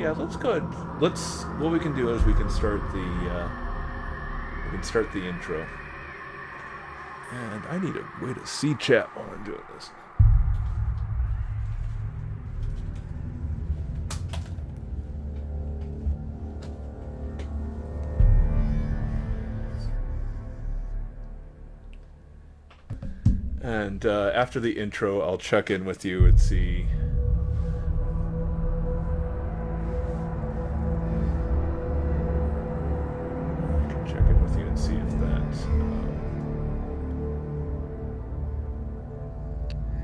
Yeah, let's go ahead. Let's. What we can do is we can start the. We can start the intro. And I need a way to see chat while I'm doing this. And after the intro, I'll check in with you and see. I can check in with you and see if that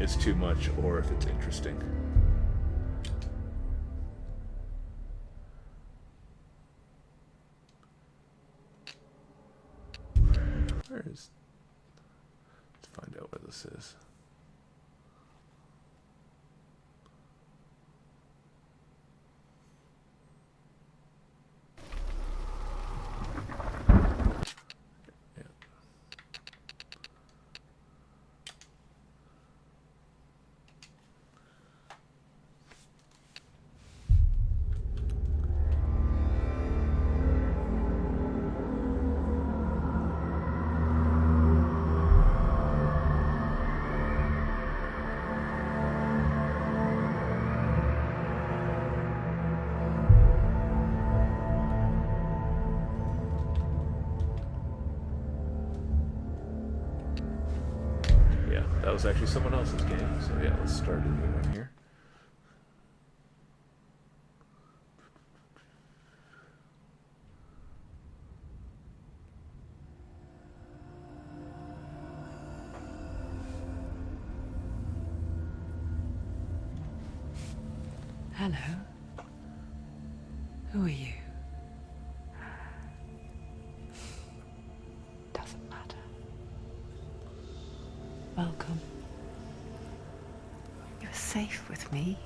is too much or if it's interesting. Where is? Let's find out where this is. That was actually someone else's game, so yeah, let's start a new one here. Hello. Who are you? Doesn't matter. Welcome. You're safe with me.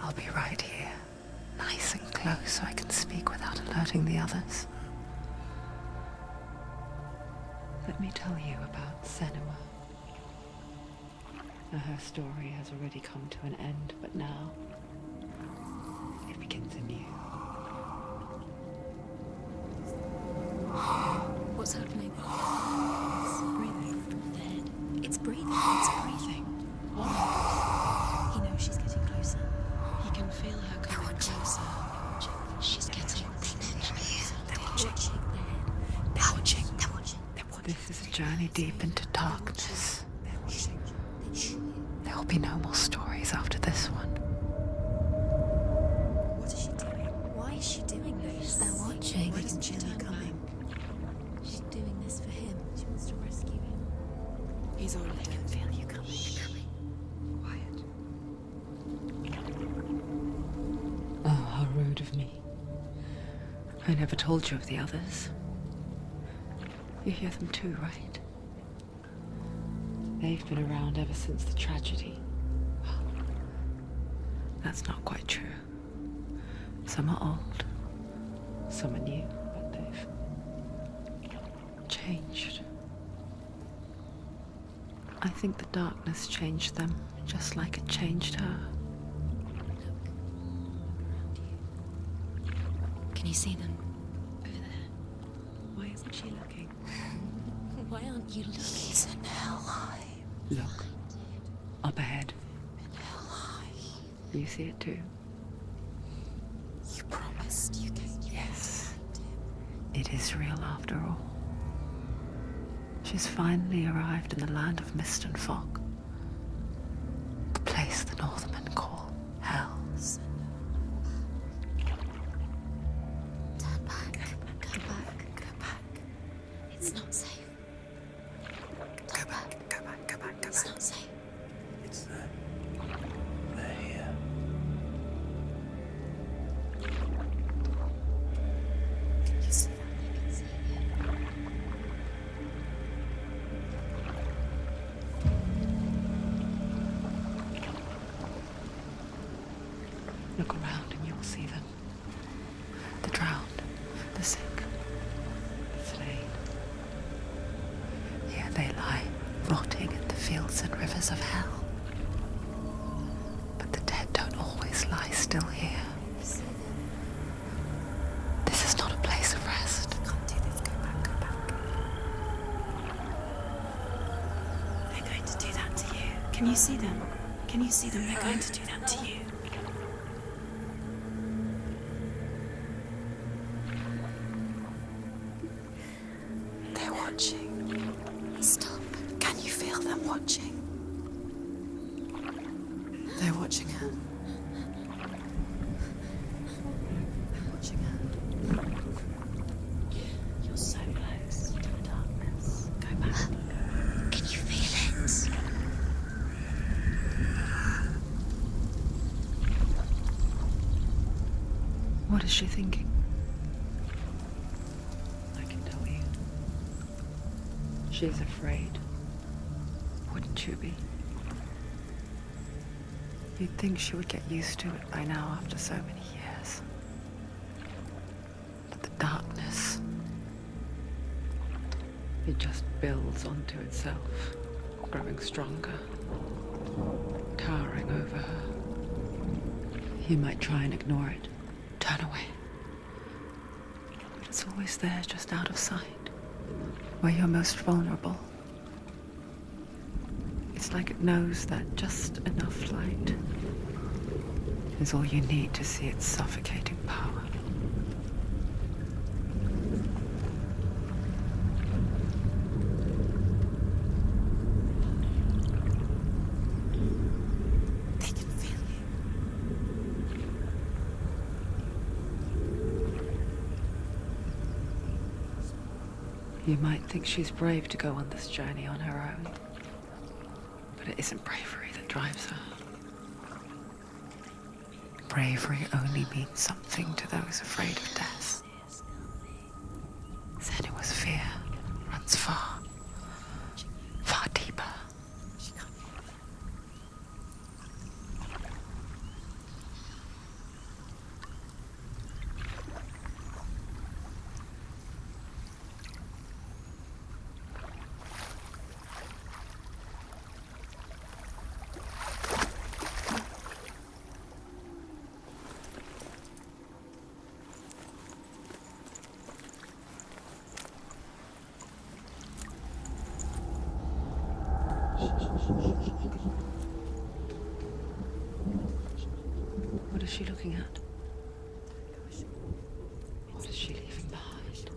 I'll be right here, nice and close so I can speak without alerting the others. Let me tell you about Senua. Now, her story has already come to an end, but now it begins anew. What's happening? It's breathing. The head. It's breathing. It's breathing. What? He knows she's getting closer. He can feel her coming closer. She's getting closer. They're watching. They're watching. They're watching. This is a journey deep into darkness. There will be no more stories after this one. What is she doing? Why is she doing this? They're watching. Why doesn't she turn coming? She's doing this for him. She wants to rescue him. He's already dead. I can feel you coming. Quiet. Oh, how rude of me. I never told you of the others. You hear them too, right? They've been around ever since the tragedy. Well, that's not quite true. Some are old, some are new, but they've changed. I think the darkness changed them, just like it changed her. Can you see them? Over there. Why isn't she looking? Why aren't you looking? He's in Hellblade. Look, up ahead. You see it too? You promised you came. Yes. It is real after all. She's finally arrived in the land of mist and fog. The place the Northmen call Hell. Turn back. Go back. Go back. It's not safe. Go back. Go back. Go back. It's not safe. It's there. They're here. You see that? They can see you. Look around and you'll see them. The drowned, the sick, the slain. Here they lie, rotting in the fields and rivers of hell. But the dead don't always lie still here. to do that to you. Can you see them? Can you see them? They're going to do that to you. They're watching. Stop. Can you feel them watching? They're watching her. They're watching her. You're so close to the darkness. Go back. Can you feel it? What is she thinking? I can tell you. She's afraid. Wouldn't you be? You'd think she would get used to it by now after so many years. But the darkness, it just builds onto itself, growing stronger, towering over her. You might try and ignore it, turn away. But it's always there, just out of sight, where you're most vulnerable. It's like it knows that just enough light is all you need to see its suffocating power. They can feel You might think she's brave to go on this journey on her own, but it isn't bravery that drives her. Bravery only means something to those afraid of death. Senua's fear runs far, far deeper. What is she looking at? What is she leaving behind?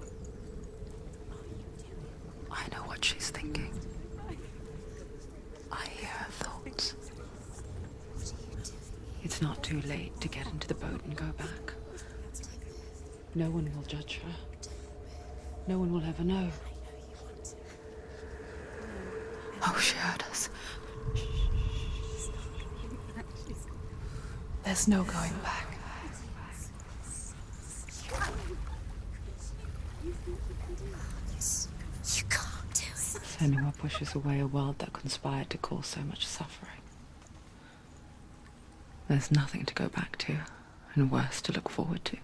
I know what she's thinking. I hear her thoughts. It's not too late to get into the boat and go back. No one will judge her. No one will ever know. Oh, she heard us. There's no going back. You can't do it. Senua pushes away a world that conspired to cause so much suffering. There's nothing to go back to, and worse to look forward to.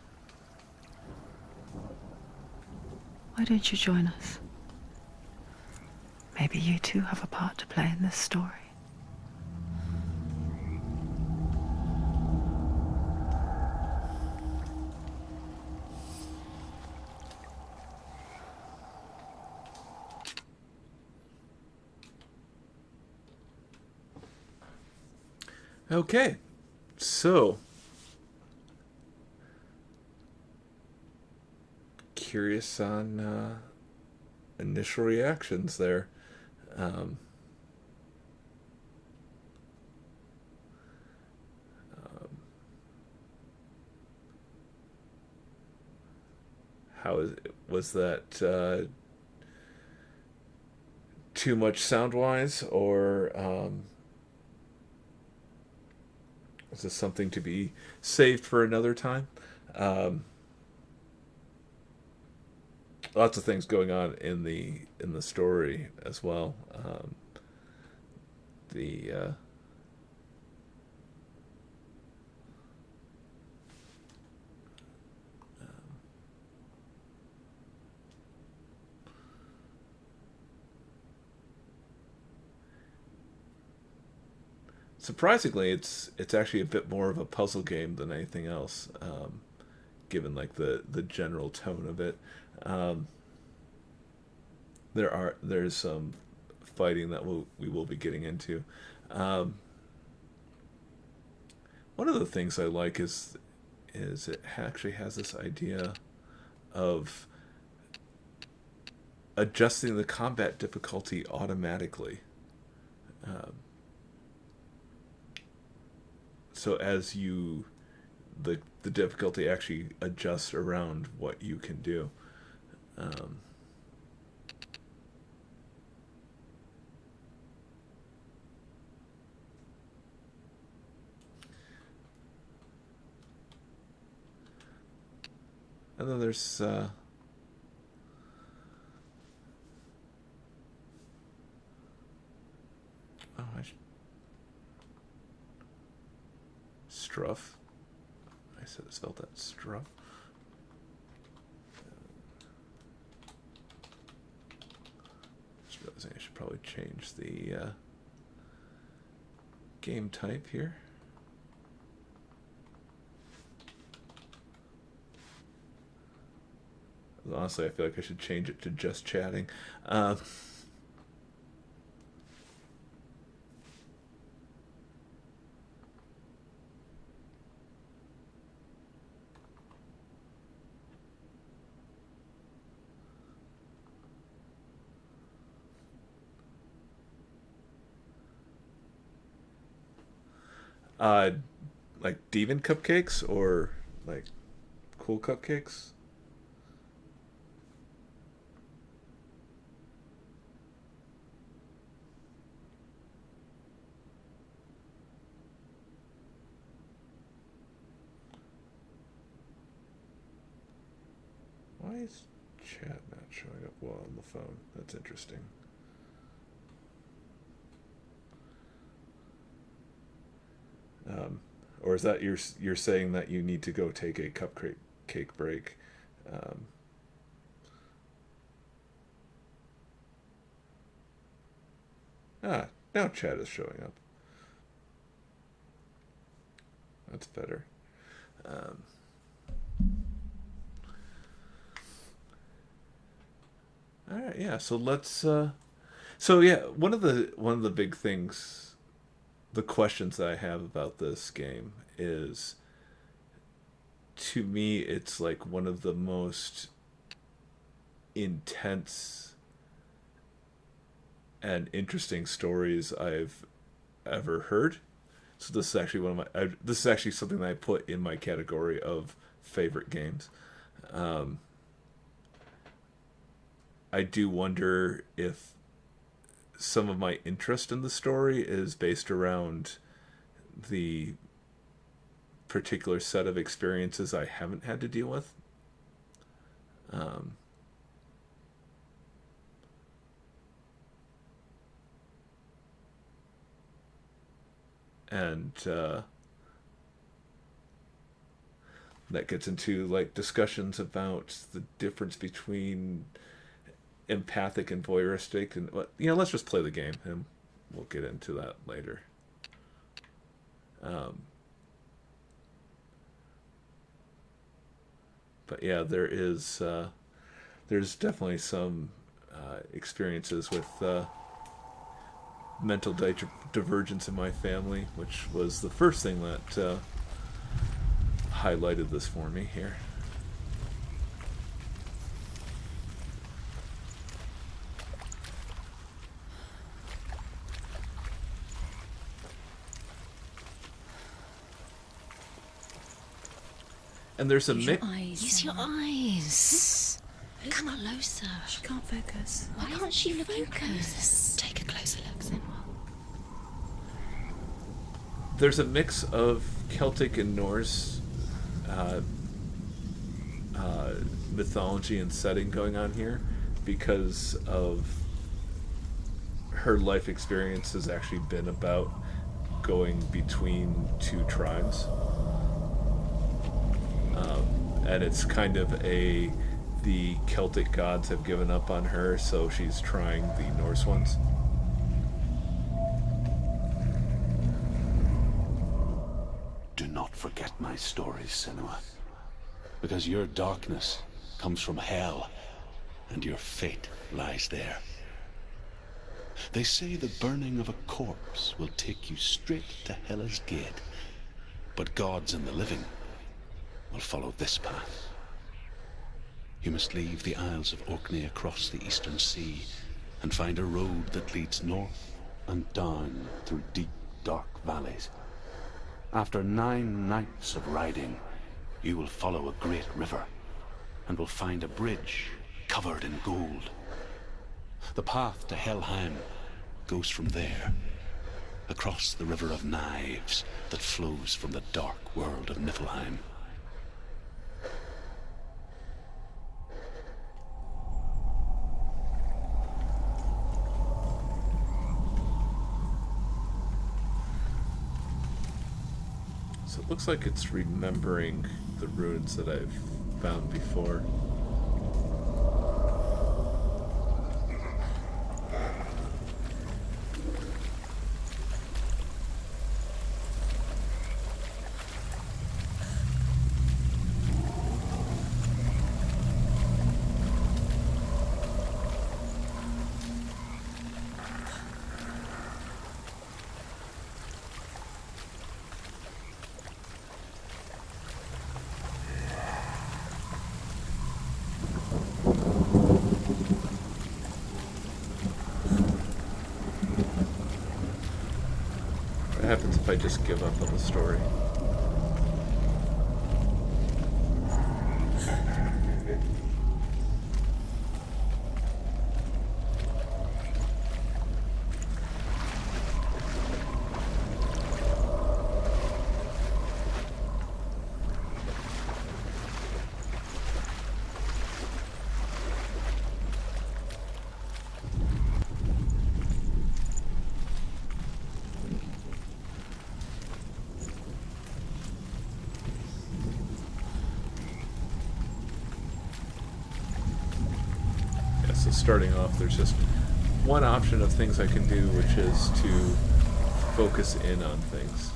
Why don't you join us? Maybe you too have a part to play in this story. Okay, so curious on initial reactions there. Was that too much sound-wise, or is this something to be saved for another time? Lots of things going on in the story as well. The surprisingly, it's actually a bit more of a puzzle game than anything else, given like the general tone of it. There's some fighting that we will be getting into. One of the things I like is it actually has this idea of adjusting the combat difficulty automatically. So as the difficulty actually adjusts around what you can do. And then there's Struff. I said it spelled that Struff. Just realizing I should probably change the game type here. Honestly, I feel like I should change it to just chatting. Like Demon cupcakes or like cool cupcakes? Why is chat not showing up well on the phone? That's interesting. Or is that you're saying that you need to go take a cupcake break? Now chat is showing up. That's better. All right, yeah. So let's. So yeah, one of the big things, the questions that I have about this game is, to me, it's like one of the most intense and interesting stories I've ever heard. So this is actually this is actually something that I put in my category of favorite games. I do wonder if some of my interest in the story is based around the particular set of experiences I haven't had to deal with. And that gets into like discussions about the difference between empathic and voyeuristic, and let's just play the game and we'll get into that later. But yeah, there's definitely some experiences with mental divergence in my family, which was the first thing that highlighted this for me here. And there's a mix. Use your eyes. Come closer. She can't focus. Why can't she focus? Take a closer look, Senua. There's a mix of Celtic and Norse mythology and setting going on here, because of her life experience has actually been about going between two tribes. And it's kind of the Celtic gods have given up on her, so she's trying the Norse ones. Do not forget my stories, Senua, because your darkness comes from hell, and your fate lies there. They say the burning of a corpse will take you straight to Hela's gate. But gods and the living will follow this path. You must leave the Isles of Orkney across the eastern sea and find a road that leads north and down through deep, dark valleys. After 9 nights of riding, you will follow a great river and will find a bridge covered in gold. The path to Helheim goes from there, across the River of Knives that flows from the dark world of Niflheim. So it looks like it's remembering the runes that I've found before. What happens if I just give up on the story? So starting off, there's just one option of things I can do, which is to focus in on things.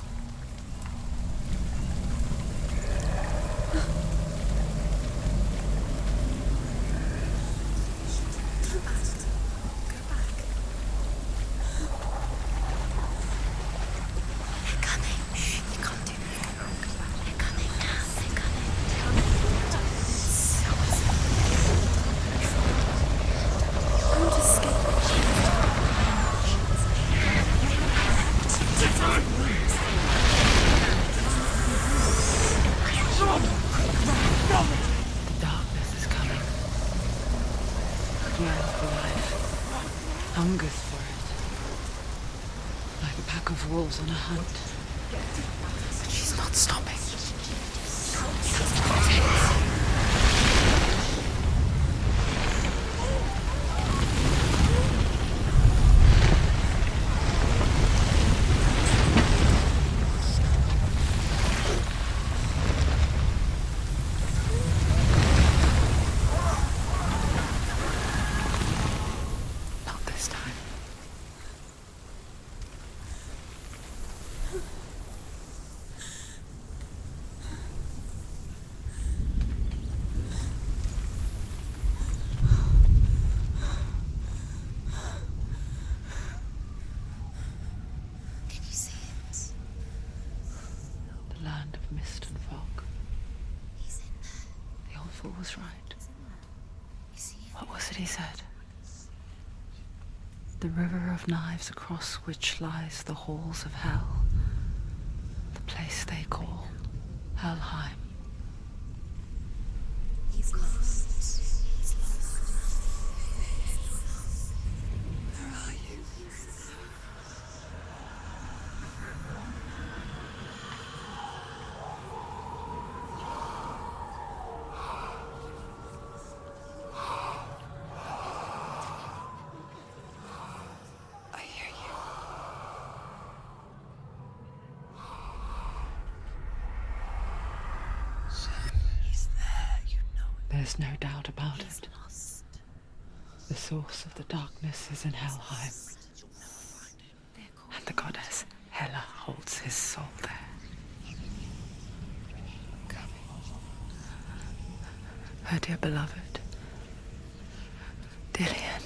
Hungers for it. Like a pack of wolves on a hunt. But she's not stopping. Land of mist and fog. He's in there. The old fool was right. You see him? What was it he said? The river of knives across which lies the halls of hell. The place they call Helheim. He's lost. He's lost. Where are you? I hear you. He's there, you know it. There's no doubt about He's it. lost. The source of the darkness is in Helheim, You'll never find him. They're called and the goddess Hela holds his soul there. Her dear beloved, Dillian.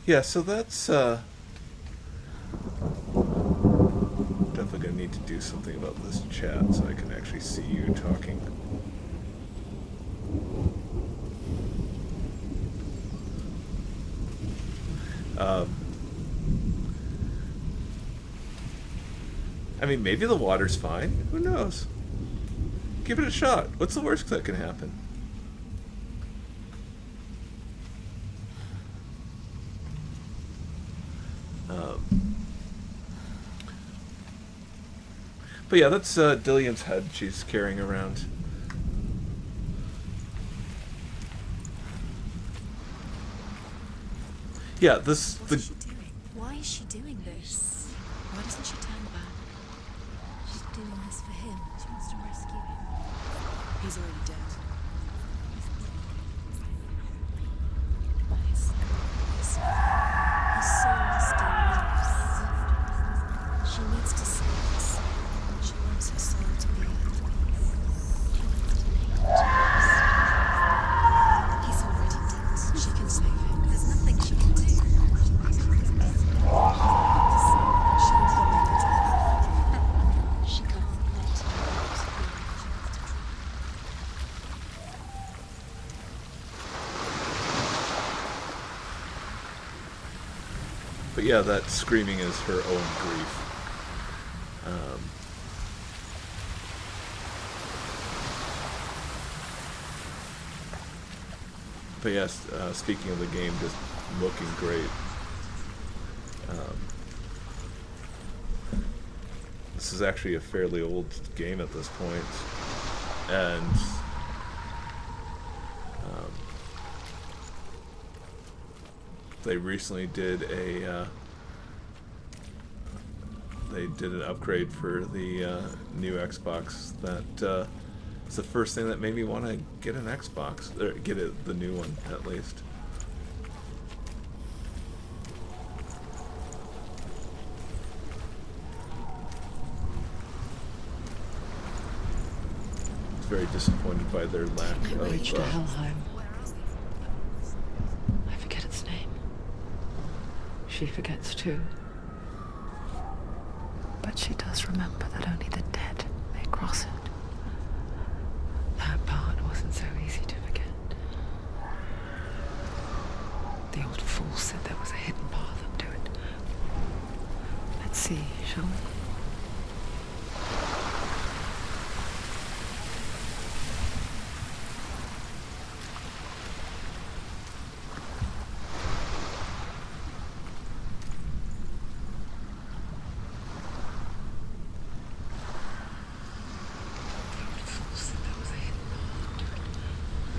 Yeah, so that's definitely gonna need to do something about this chat so I can actually see you talking. Um, I mean, maybe the water's fine. Who knows? Give it a shot. What's the worst that can happen? But yeah, that's Dillian's head she's carrying around. Yeah, this What is she doing? Why is she doing this? Why doesn't she turn back? She's doing this for him. She wants to rescue him. He's already dead. His soul still lives. She needs to save his soul. She wants her soul to be earth. He's already dead. She can save him. There's nothing she can do. She'll never make it. She can't let him lose. But yeah, that screaming is her own grief. But yes, speaking of the game, just looking great. This is actually a fairly old game at this point, and they recently did an upgrade for the new Xbox. That it's the first thing that made me want to get an Xbox, or get it, the new one at least. Very disappointed by their lack It reached of. Helheim. I forget its name. She forgets too. But she does remember that only the dead may cross it. That part wasn't so easy to forget. The old fool said there was a hidden path up to it. Let's see, shall we?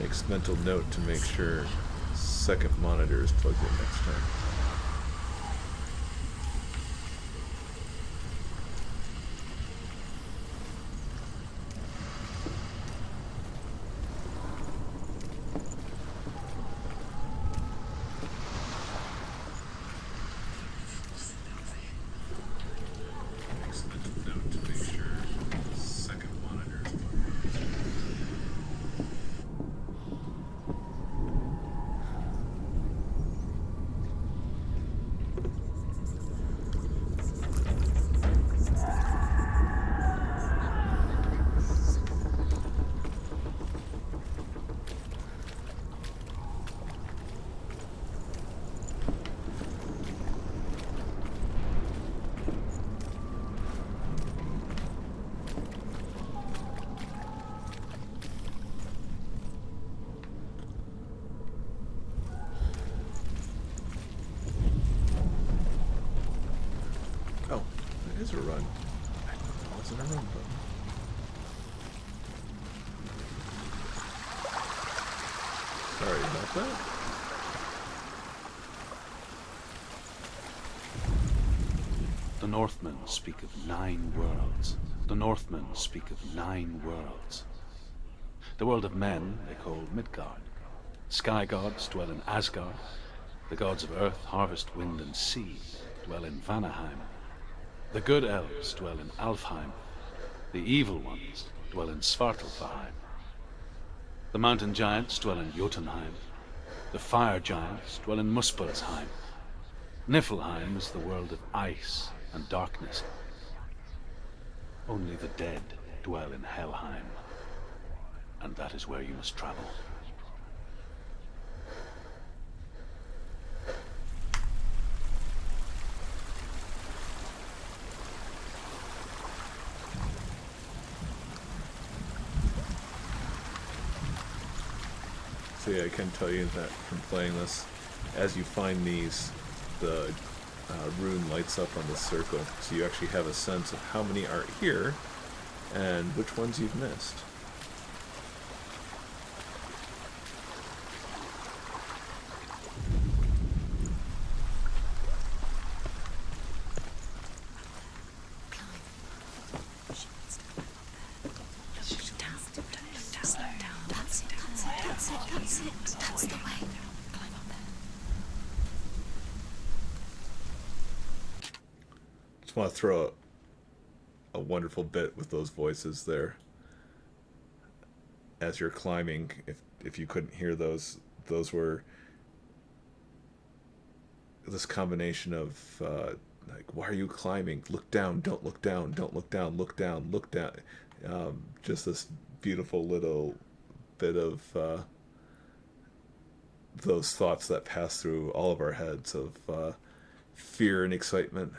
Makes mental note to make sure second monitor is plugged in next time. Makes mental note to make sure second monitor is plugged in. Oh, it is a run. I thought that wasn't a run button. Sorry about that. The Northmen speak of 9 worlds. The Northmen speak of 9 worlds. The world of men they call Midgard. Sky gods dwell in Asgard. The gods of earth, harvest, wind, and sea dwell in Vanaheim. The good elves dwell in Alfheim. The evil ones dwell in Svartalfheim. The mountain giants dwell in Jotunheim. The fire giants dwell in Muspelheim. Niflheim is the world of ice and darkness. Only the dead dwell in Helheim, and that is where you must travel. So yeah, I can tell you that from playing this, as you find these, the rune lights up on the circle, so you actually have a sense of how many are here and which ones you've missed. That's the way. Climb up there. Just want to throw a wonderful bit with those voices there. As you're climbing, if you couldn't hear those were this combination of like, why are you climbing? Look down, don't look down, don't look down, look down, look down. Just this beautiful little bit of those thoughts that pass through all of our heads of fear and excitement.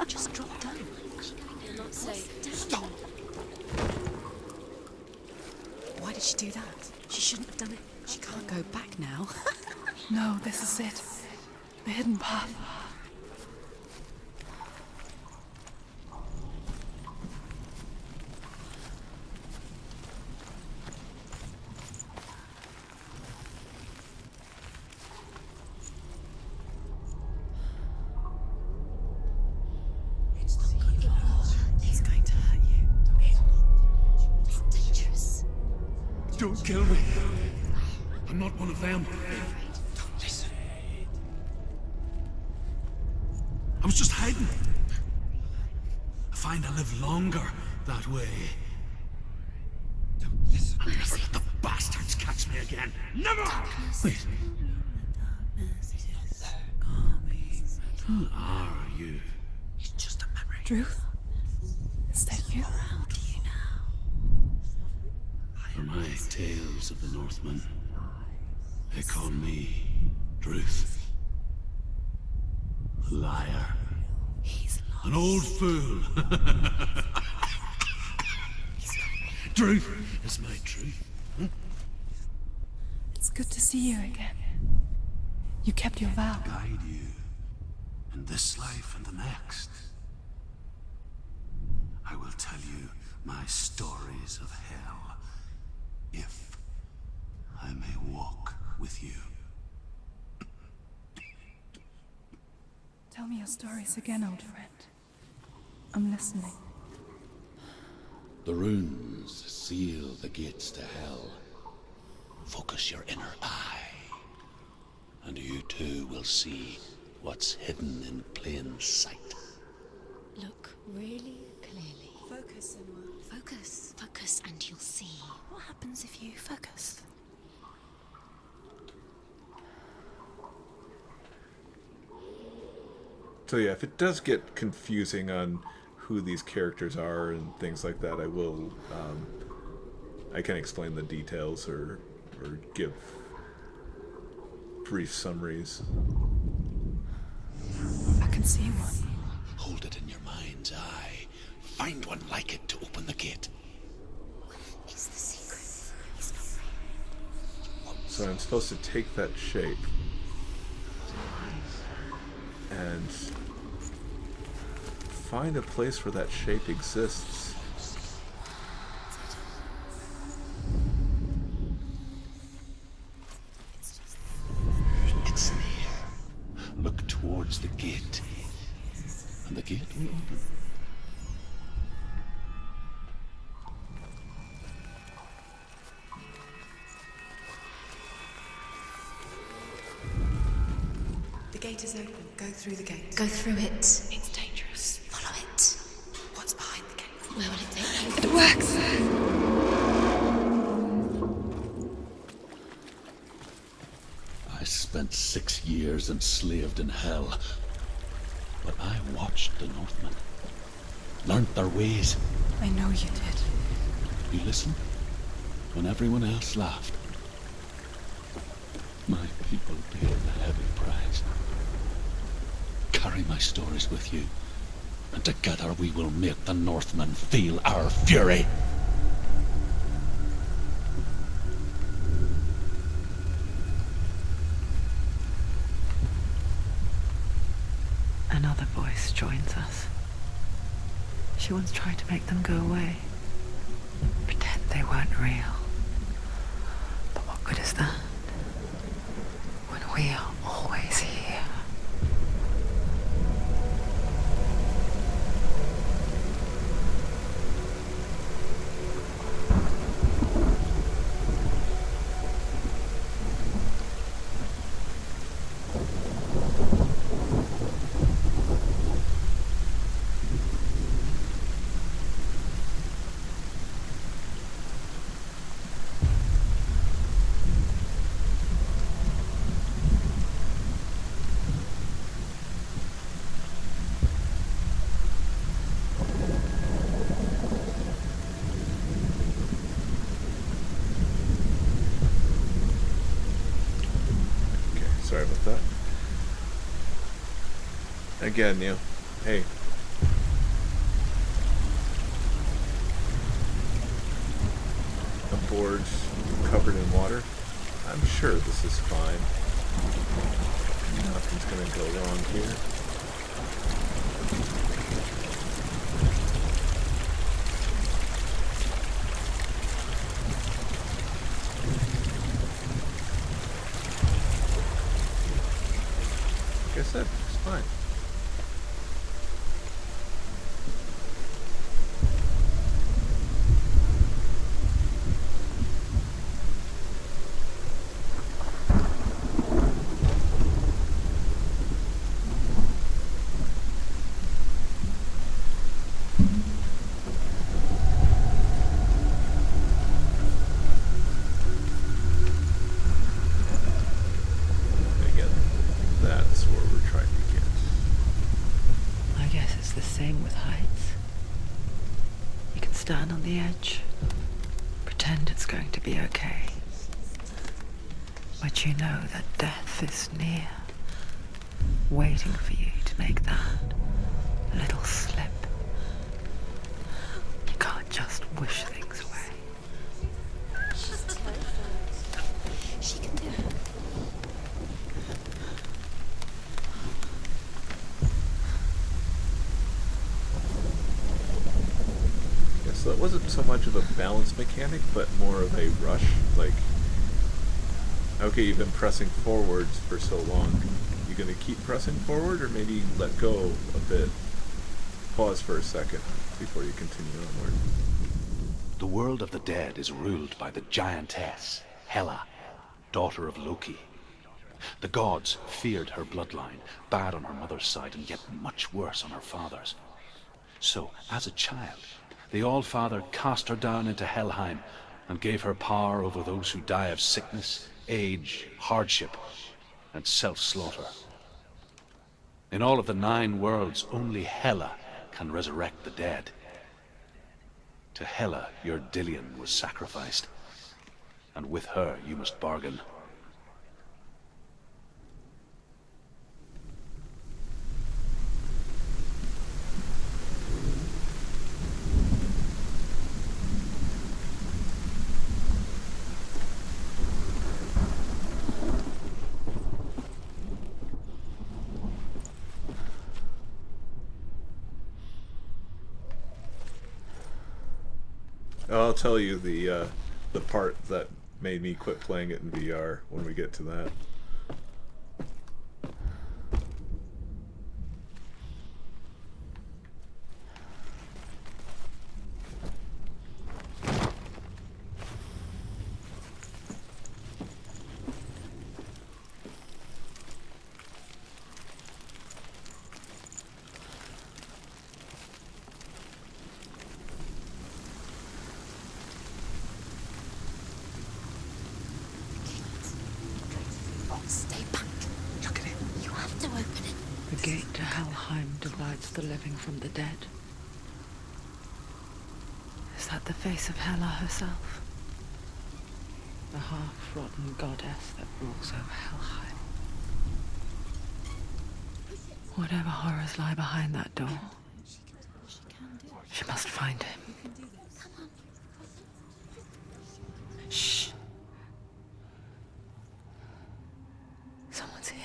Just drop down. You're not safe. Stop! Why did she do that? She shouldn't have done it. She can't go back now. No, this is it. The hidden path. It's going to hurt you. It's dangerous. Don't kill me. I'm not one of them. Don't listen. I was just hiding. I find I live longer that way. Don't listen. I'll never let the bastards catch me again. Never! Wait. Who are you? It's just a memory. Druth? Is that you? How do you know? For my tales of the Northmen, they call me Druth. Liar. He's lost. An old fool. Truth is my truth. It's good to see you again. You kept your vow. Guide you in this life and the next. I will tell you my stories of hell, if I may walk with you. Tell me your stories again, old friend. I'm listening. The runes seal the gates to hell. Focus your inner eye, and you too will see what's hidden in plain sight. Look really clearly. Focus, Senua. Focus. Focus and you'll see. What happens if you focus? So yeah, if it does get confusing on who these characters are and things like that, I will I can explain the details or give brief summaries. I can see one. Hold it in your mind's eye. Find one like it to open the gate. It's the secret. He's not real. So I'm supposed to take that shape and find a place where that shape exists. It's near. Look towards the gate, and the gate will open. The gate is open. Go through the gate. Go through it. It's dangerous. Follow it. What's behind the gate? Where will it take you? It works. I spent 6 years enslaved in hell, but I watched the Northmen, learnt their ways. I know you did. You listened when everyone else laughed. My people paid a heavy price. Carry my stories with you, and together we will make the Northmen feel our fury. Another voice joins us. She once tried to make them go away. Pretend they weren't real. But what good is that? When we are always here. Sorry about that. Again, hey. A board covered in water. I'm sure this is fine. Nothing's gonna go wrong here. Like I said, it's fine. Again, that's where we're trying to get. I guess it's the same with heights. You can stand on the edge, pretend it's going to be okay. But you know that death is near, waiting for you to make that little slip. You can't just wish things away. She's terrified. She can do it. Yeah, so that wasn't so much of a balance mechanic, but more of a rush. Like, okay, you've been pressing forwards for so long. You gonna keep pressing forward, or maybe let go a bit? Pause for a second before you continue onward. The world of the dead is ruled by the giantess, Hela, daughter of Loki. The gods feared her bloodline, bad on her mother's side and yet much worse on her father's. So, as a child, the All-Father cast her down into Helheim and gave her power over those who die of sickness, age, hardship, and self-slaughter. In all of the 9 worlds, only Hela can resurrect the dead. To Hela, your Dillion was sacrificed, and with her you must bargain. I'll tell you the part that made me quit playing it in VR when we get to that. Stay back. Look at it. You have to open it. The gate to Helheim divides the living from the dead. Is that the face of Hela herself? The half-rotten goddess that rules over Helheim. Whatever horrors lie behind that door, she must find him. Shh. Someone's here.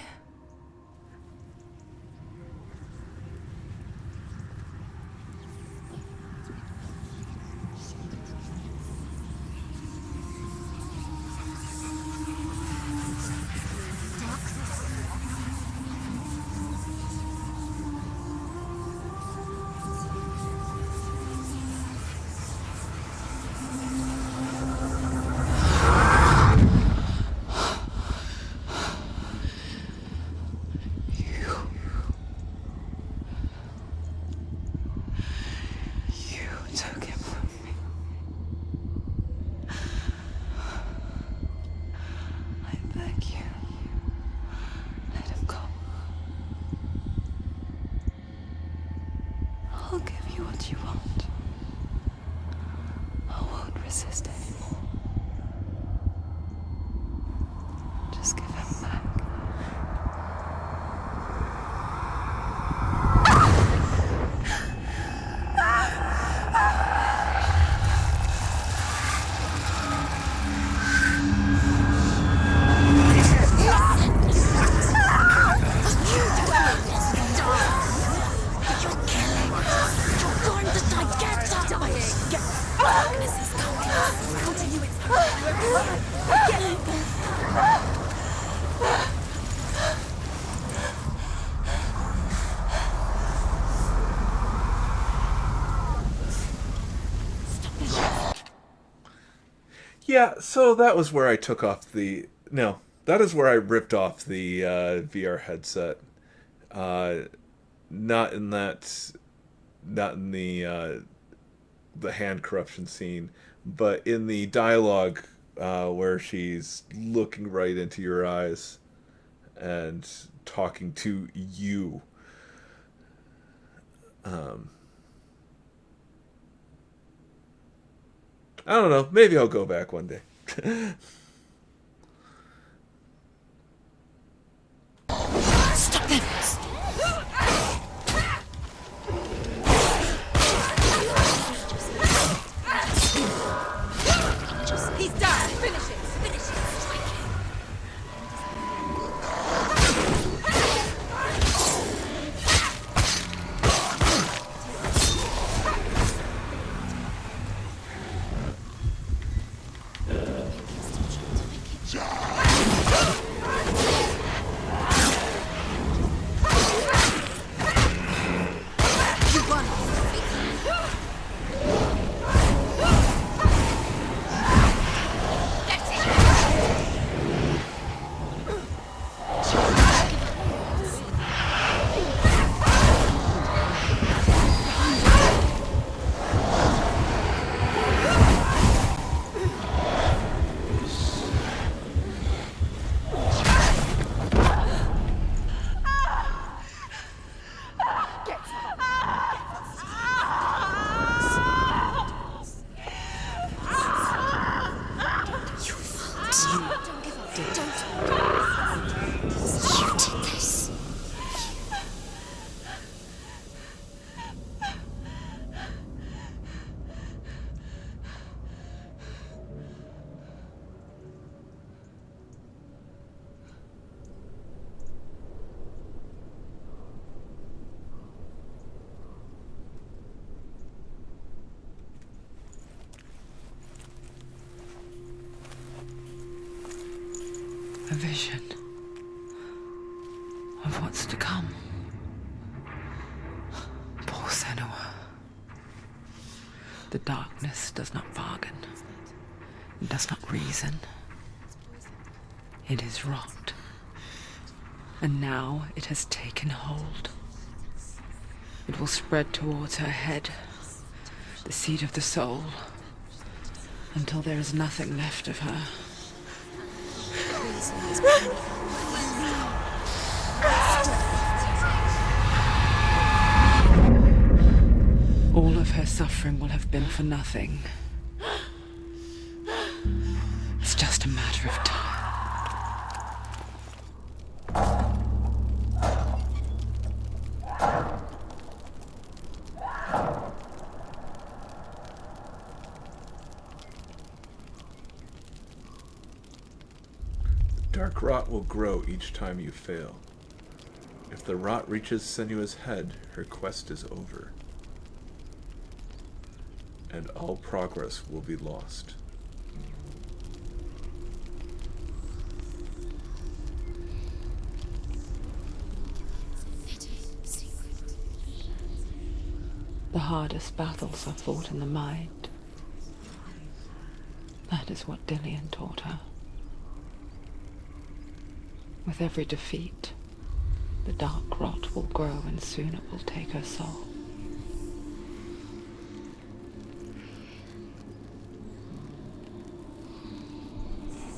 I'll give you what you want. I won't resist anymore. Just give him back. Yeah, so that was where I took off the... No, that is where I ripped off the VR headset. Not in that... Not in the hand corruption scene, but in the dialogue where she's looking right into your eyes and talking to you. I don't know. Maybe I'll go back one day. Stop them! He's done! Finish it! Finish it! Strike him! vision of what's to come. Poor Senua. The darkness does not bargain. It does not reason. It is rot. And now it has taken hold. It will spread towards her head, the seat of the soul, until there is nothing left of her. All of her suffering will have been for nothing. It's just a matter of time. Dark rot will grow each time you fail. If the rot reaches Senua's head, her quest is over. And all progress will be lost. The hardest battles are fought in the mind. That is what Dillian taught her. With every defeat, the dark rot will grow and soon it will take her soul.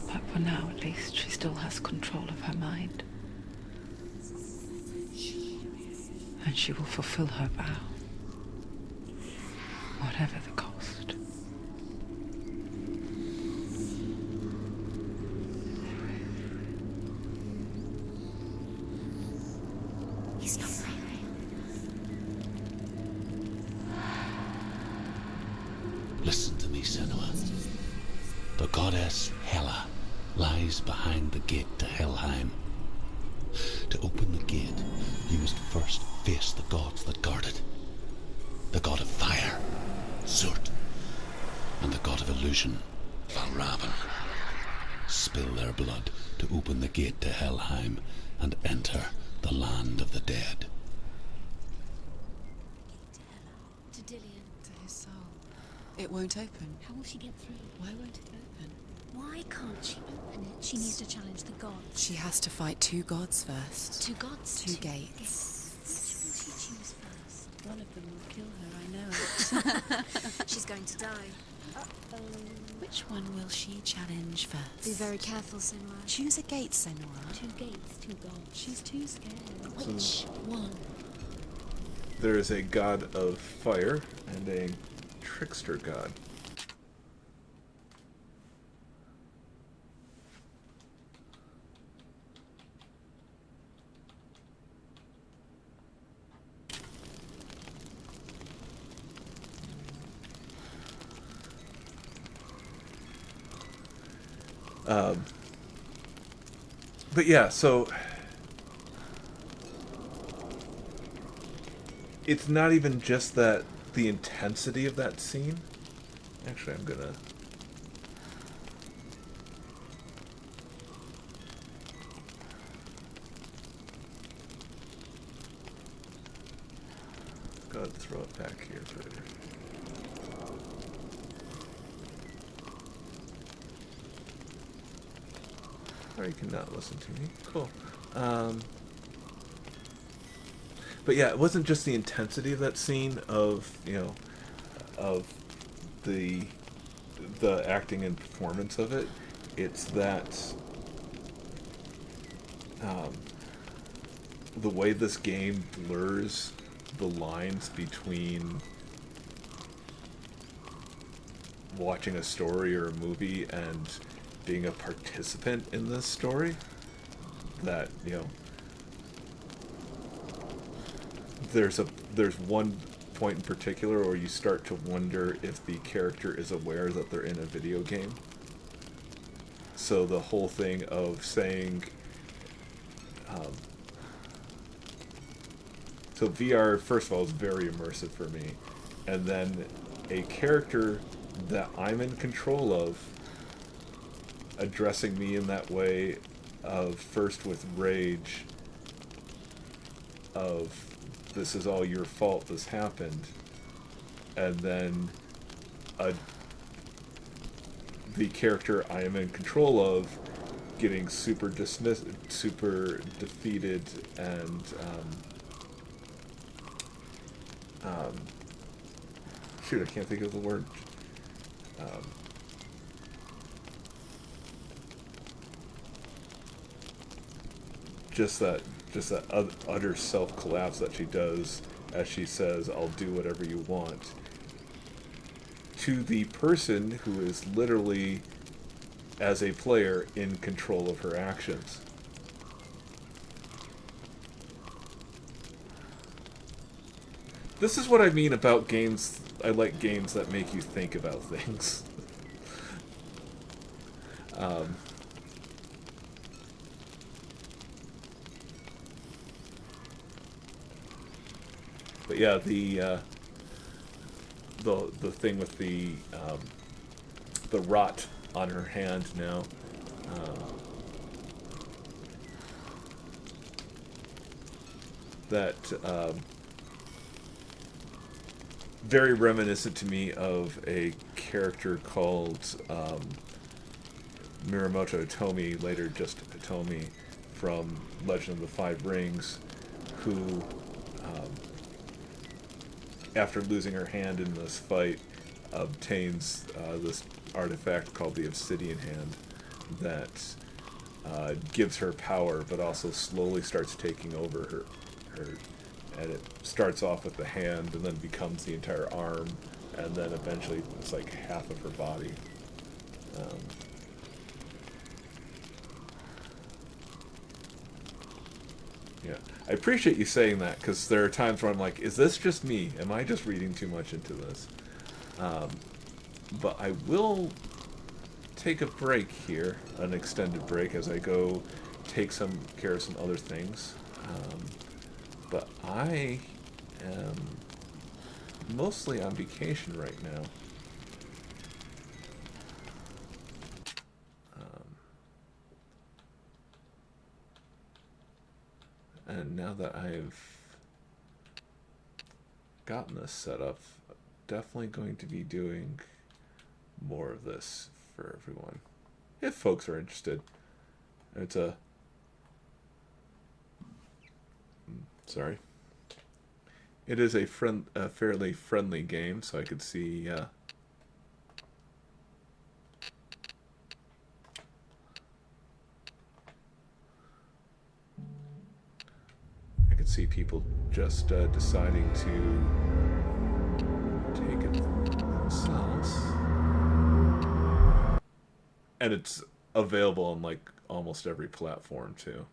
But for now, at least, she still has control of her mind. And she will fulfill her vow, whatever the cost. He's not there. Listen to me, Senua. The goddess Hela lies behind the gate to Helheim. To open the gate, you must first face the gods that guard it. The god of fire, Zurt, and the god of illusion, Valravan. Spill their blood to open the gate to Helheim and enter the land of the dead. To Dillian. To his soul. It won't open. How will she get through? Why won't it open? Why can't she open it? She needs to challenge the gods. She has to fight two gods first. Two gods? Two gates. Which will she choose first? One of them will kill her, I know it. She's going to die. Which one will she challenge first? Be very careful, Senua. Choose a gate, Senua. Two gates, two gods. She's too scared. Which one? There is a god of fire and a trickster god. But yeah, so it's not even just that the intensity of that scene. Actually, I'm gonna go ahead and throw it back here further. Or you can not listen to me. Cool. But yeah, it wasn't just the intensity of that scene of, you know, of the acting and performance of it. It's that the way this game blurs the lines between watching a story or a movie and being a participant in this story. That, you know, there's one point in particular where you start to wonder if the character is aware that they're in a video game. So the whole thing of saying, so VR, first of all, is very immersive for me, and then a character that I'm in control of addressing me in that way of first with rage of this is all your fault, this happened, and then a, the character I am in control of getting super dismissed, super defeated, and shoot, I can't think of the word. Just that utter self collapse that she does as she says, "I'll do whatever you want," to the person who is literally, as a player, in control of her actions. This is what I mean about games. I like games that make you think about things. um, but yeah, the thing with the rot on her hand now. That very reminiscent to me of a character called Miramoto Tomi, later just Tomi, from Legend of the Five Rings, who, after losing her hand in this fight, obtains this artifact called the Obsidian Hand that gives her power, but also slowly starts taking over her. And it starts off with the hand and then becomes the entire arm, and then eventually it's like half of her body. Yeah, I appreciate you saying that, because there are times where I'm like, is this just me? Am I just reading too much into this? But I will take a break here, an extended break, as I go take care of some other things. But I am mostly on vacation right now. And now that I've gotten this set up, I'm definitely going to be doing more of this for everyone, if folks are interested. It's a sorry. It is a fairly friendly game, so I could see people just deciding to take it themselves. And it's available on like almost every platform too.